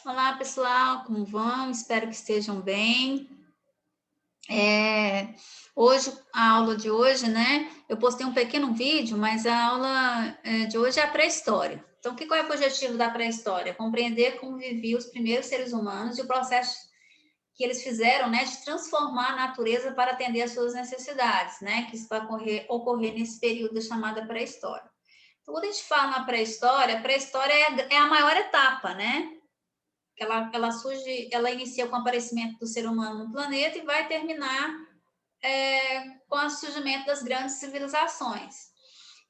Olá, pessoal, como vão? Espero que estejam bem. Hoje, a aula de hoje, né? Eu postei um pequeno vídeo, mas a aula de hoje é a pré-história. Então, qual é o objetivo da pré-história? Compreender como viviam os primeiros seres humanos e o processo que eles fizeram, né, de transformar a natureza para atender às suas necessidades, né? Que isso vai ocorrer nesse período chamado pré-história. Então, quando a gente fala na pré-história, a pré-história é a maior etapa, né? Ela surge, ela inicia com o aparecimento do ser humano no planeta e vai terminar com o surgimento das grandes civilizações.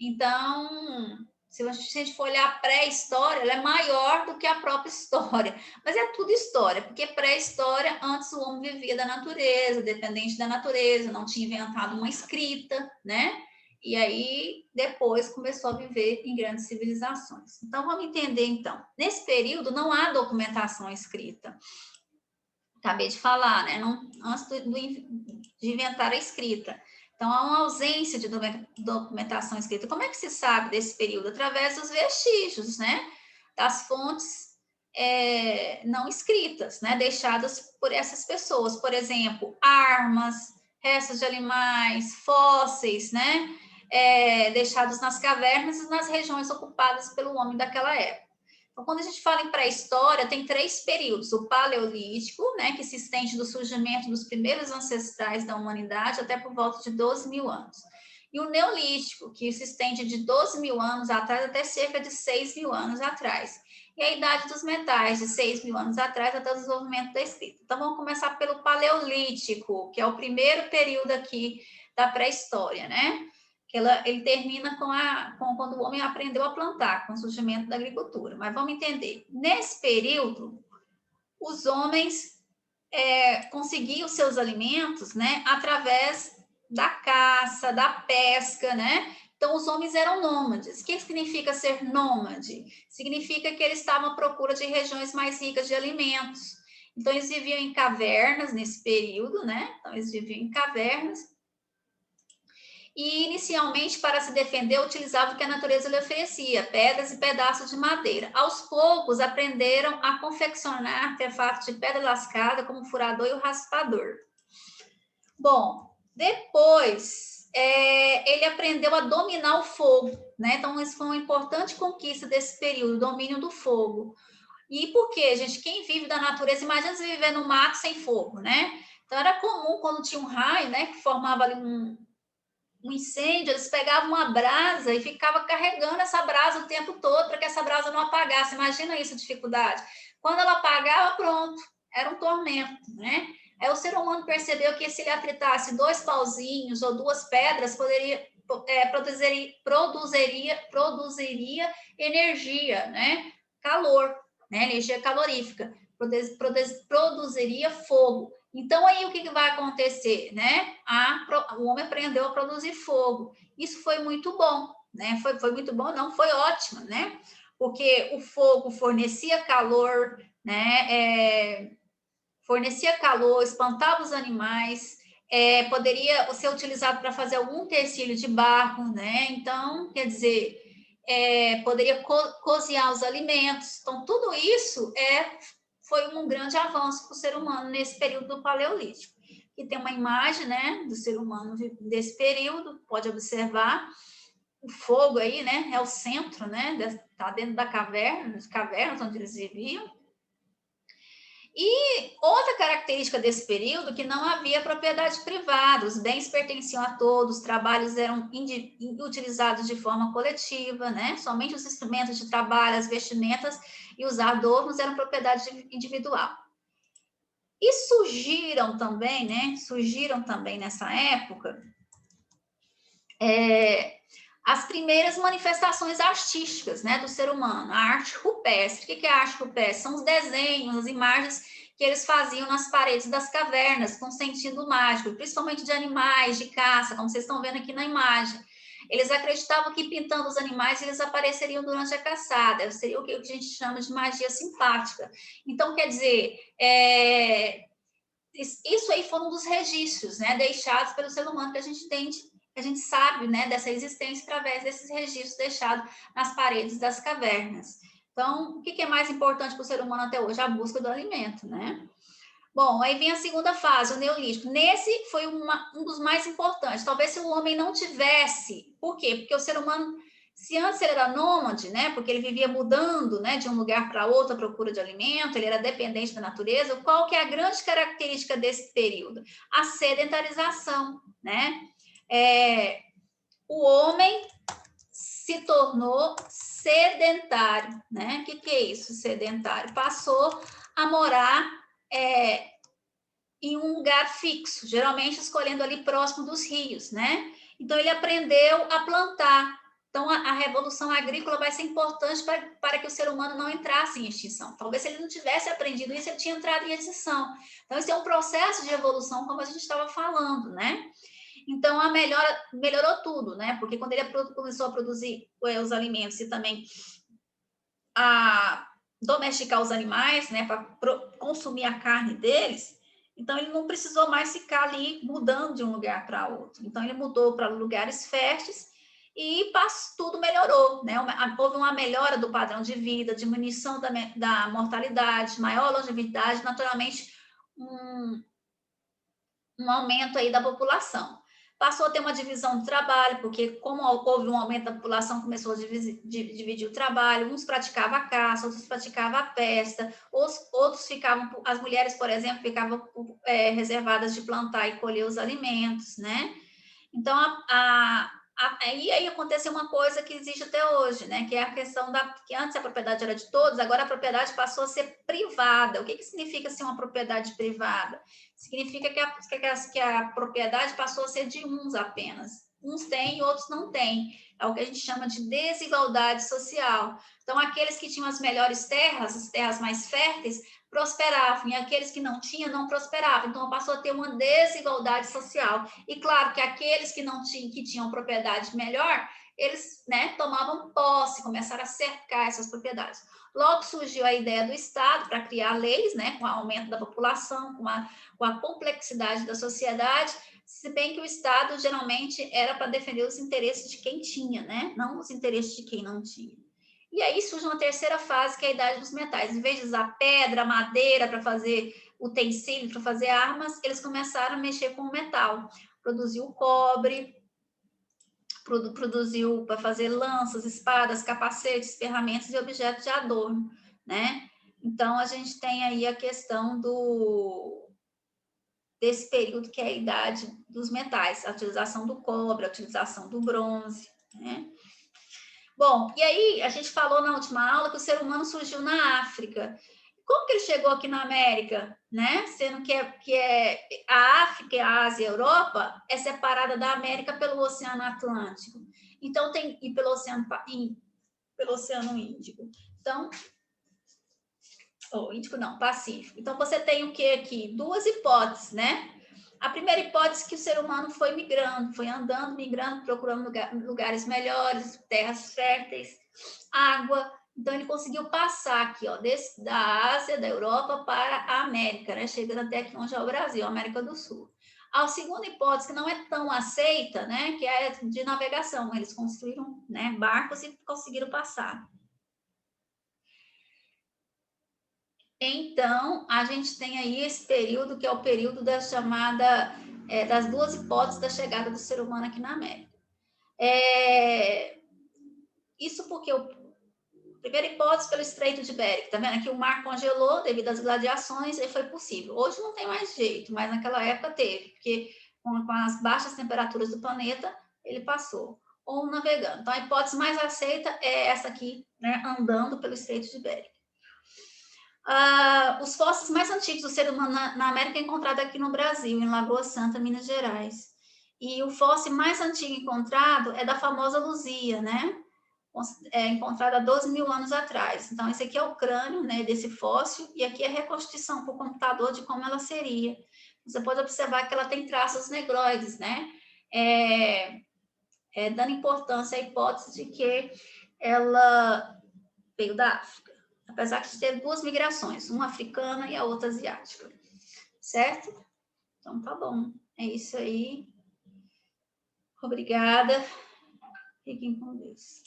Então, se a gente for olhar a pré-história, ela é maior do que a própria história. Mas é tudo história, porque pré-história, antes o homem vivia da natureza, dependente da natureza, não tinha inventado uma escrita, né? E aí, depois, começou a viver em grandes civilizações. Então, vamos entender, então. Nesse período, não há documentação escrita. Acabei de falar, né? Não, antes de inventar a escrita. Então, há uma ausência de documentação escrita. Como é que se sabe desse período? Através dos vestígios, né? Das fontes não escritas, né? Deixadas por essas pessoas. Por exemplo, armas, restos de animais, fósseis, né? Deixados nas cavernas e nas regiões ocupadas pelo homem daquela época. Então, quando a gente fala em pré-história, tem três períodos: o paleolítico, né, que se estende do surgimento dos primeiros ancestrais da humanidade até por volta de 12 mil anos. E o neolítico, que se estende de 12 mil anos atrás até cerca de 6 mil anos atrás. E a idade dos metais, de 6 mil anos atrás até o desenvolvimento da escrita. Então, vamos começar pelo paleolítico, que é o primeiro período aqui da pré-história, né? Ele termina com quando o homem aprendeu a plantar, com o surgimento da agricultura. Mas vamos entender, nesse período, os homens conseguiam seus alimentos, né, através da caça, da pesca, né? Então, os homens eram nômades. O que significa ser nômade? Significa que eles estavam à procura de regiões mais ricas de alimentos. Então, eles viviam em cavernas nesse período, né? Então, eles viviam em cavernas e, inicialmente, para se defender, utilizava o que a natureza lhe oferecia, pedras e pedaços de madeira. Aos poucos, aprenderam a confeccionar artefatos de pedra lascada, como o furador e o raspador. Bom, depois, ele aprendeu a dominar o fogo, né? Então, isso foi uma importante conquista desse período, o domínio do fogo. E por quê, gente? Quem vive da natureza, imagina você viver no mato sem fogo, né? Então, era comum, quando tinha um raio, né, que formava ali um incêndio, eles pegavam uma brasa e ficavam carregando essa brasa o tempo todo para que essa brasa não apagasse. Imagina isso, a dificuldade. Quando ela apagava, pronto, era um tormento, né? Aí o ser humano percebeu que se ele atritasse dois pauzinhos ou duas pedras, produziria energia, né? Calor, né? Energia calorífica, produziria fogo. Então, aí o que vai acontecer, né? O homem aprendeu a produzir fogo. Isso foi muito bom, né? Foi muito bom, não, foi ótimo, né? Porque o fogo fornecia calor, né? Fornecia calor, espantava os animais, poderia ser utilizado para fazer algum tecido de barro, né? Então, quer dizer, poderia cozinhar os alimentos. Então, tudo isso foi um grande avanço para o ser humano nesse período do Paleolítico. E tem uma imagem, né, do ser humano desse período, pode observar. O fogo aí, né, é o centro, né, está dentro da caverna, das cavernas onde eles viviam. E outra característica desse período, que não havia propriedade privada, os bens pertenciam a todos, os trabalhos eram utilizados de forma coletiva, né? Somente os instrumentos de trabalho, as vestimentas e os adornos eram propriedade individual. E surgiram também nessa época as primeiras manifestações artísticas, né, do ser humano, a arte rupestre. O que é a arte rupestre? São os desenhos, as imagens que eles faziam nas paredes das cavernas, com sentido mágico, principalmente de animais, de caça, como vocês estão vendo aqui na imagem. Eles acreditavam que pintando os animais eles apareceriam durante a caçada, seria o que a gente chama de magia simpática. Então, quer dizer, isso aí foi um dos registros, né, deixados pelo ser humano, que a gente sabe, né, dessa existência através desses registros deixados nas paredes das cavernas. Então, o que é mais importante para o ser humano até hoje? A busca do alimento, né? Bom, aí vem a segunda fase, o Neolítico. Nesse foi um dos mais importantes. Talvez se o homem não tivesse. Por quê? Porque o ser humano, se antes ele era nômade, né? Porque ele vivia mudando, né, de um lugar para outro à procura de alimento, ele era dependente da natureza. Qual que é a grande característica desse período? A sedentarização, né? O homem se tornou sedentário, né? O que é isso, sedentário? Passou a morar em um lugar fixo, geralmente escolhendo ali próximo dos rios, né? Então ele aprendeu a plantar. Então a revolução agrícola vai ser importante para que o ser humano não entrasse em extinção. Talvez se ele não tivesse aprendido isso, ele tinha entrado em extinção. Então isso é um processo de evolução, como a gente estava falando, né? Então a melhorou tudo, né? Porque quando ele começou a produzir os alimentos e também a domesticar os animais, né, para consumir a carne deles, então ele não precisou mais ficar ali mudando de um lugar para outro. Então ele mudou para lugares férteis e tudo melhorou, né? Houve uma melhora do padrão de vida, diminuição da mortalidade, maior longevidade, naturalmente um aumento aí da população. Passou a ter uma divisão do trabalho, porque como houve um aumento da população, começou a dividir o trabalho, uns praticavam a caça, outros praticavam a pesca, outros ficavam, as mulheres, por exemplo, ficavam reservadas de plantar e colher os alimentos, né? Então, aí aconteceu uma coisa que existe até hoje, né? Que é a questão que antes a propriedade era de todos, agora a propriedade passou a ser privada. O que significa ser uma propriedade privada? Significa que a propriedade passou a ser de uns apenas. Uns têm e outros não têm. É o que a gente chama de desigualdade social. Então, aqueles que tinham as melhores terras, as terras mais férteis, prosperavam, e aqueles que não tinham, não prosperavam. Então, passou a ter uma desigualdade social. E claro que aqueles que não tinham, que tinham propriedade melhor, eles, né, tomavam posse, começaram a cercar essas propriedades. Logo surgiu a ideia do Estado para criar leis, né, com o aumento da população, com a complexidade da sociedade, se bem que o Estado geralmente era para defender os interesses de quem tinha, né, não os interesses de quem não tinha. E aí surge uma terceira fase, que é a idade dos metais. Em vez de usar pedra, madeira para fazer utensílios, para fazer armas, eles começaram a mexer com o metal. Produziu cobre, produziu para fazer lanças, espadas, capacetes, ferramentas e objetos de adorno, né? Então, a gente tem aí a questão desse período que é a idade dos metais, a utilização do cobre, a utilização do bronze, né? Bom, e aí a gente falou na última aula que o ser humano surgiu na África. Como que ele chegou aqui na América, né? Sendo que a África, a Ásia e a Europa é separada da América pelo Oceano Atlântico. Então e pelo Oceano Índico. Então, Índico não, Pacífico. Então você tem o que aqui? Duas hipóteses, né? A primeira hipótese é que o ser humano foi migrando, foi andando, migrando, procurando lugares melhores, terras férteis, água. Então, ele conseguiu passar aqui, ó, da Ásia, da Europa para a América, né? Chegando até aqui onde é o Brasil, América do Sul. A segunda hipótese, que não é tão aceita, né? Que é de navegação. Eles construíram, né, barcos e conseguiram passar. Então, a gente tem aí esse período, que é o período da chamada, das duas hipóteses da chegada do ser humano aqui na América. Isso porque a primeira hipótese pelo Estreito de Bering, tá vendo? Aqui o mar congelou devido às gladiações e foi possível. Hoje não tem mais jeito, mas naquela época teve, porque com as baixas temperaturas do planeta, ele passou. Ou navegando. Então, a hipótese mais aceita é essa aqui, né, andando pelo Estreito de Bering. Os fósseis mais antigos do ser humano na América é encontrado aqui no Brasil, em Lagoa Santa, Minas Gerais. E o fóssil mais antigo encontrado é da famosa Luzia, né? Encontrado há 12 mil anos atrás. Então, esse aqui é o crânio, né, desse fóssil, e aqui é a reconstituição por computador de como ela seria. Você pode observar que ela tem traços negroides, né? Dando importância à hipótese de que ela veio da África. Apesar de ter duas migrações, uma africana e a outra asiática. Certo? Então, tá bom. É isso aí. Obrigada. Fiquem com Deus.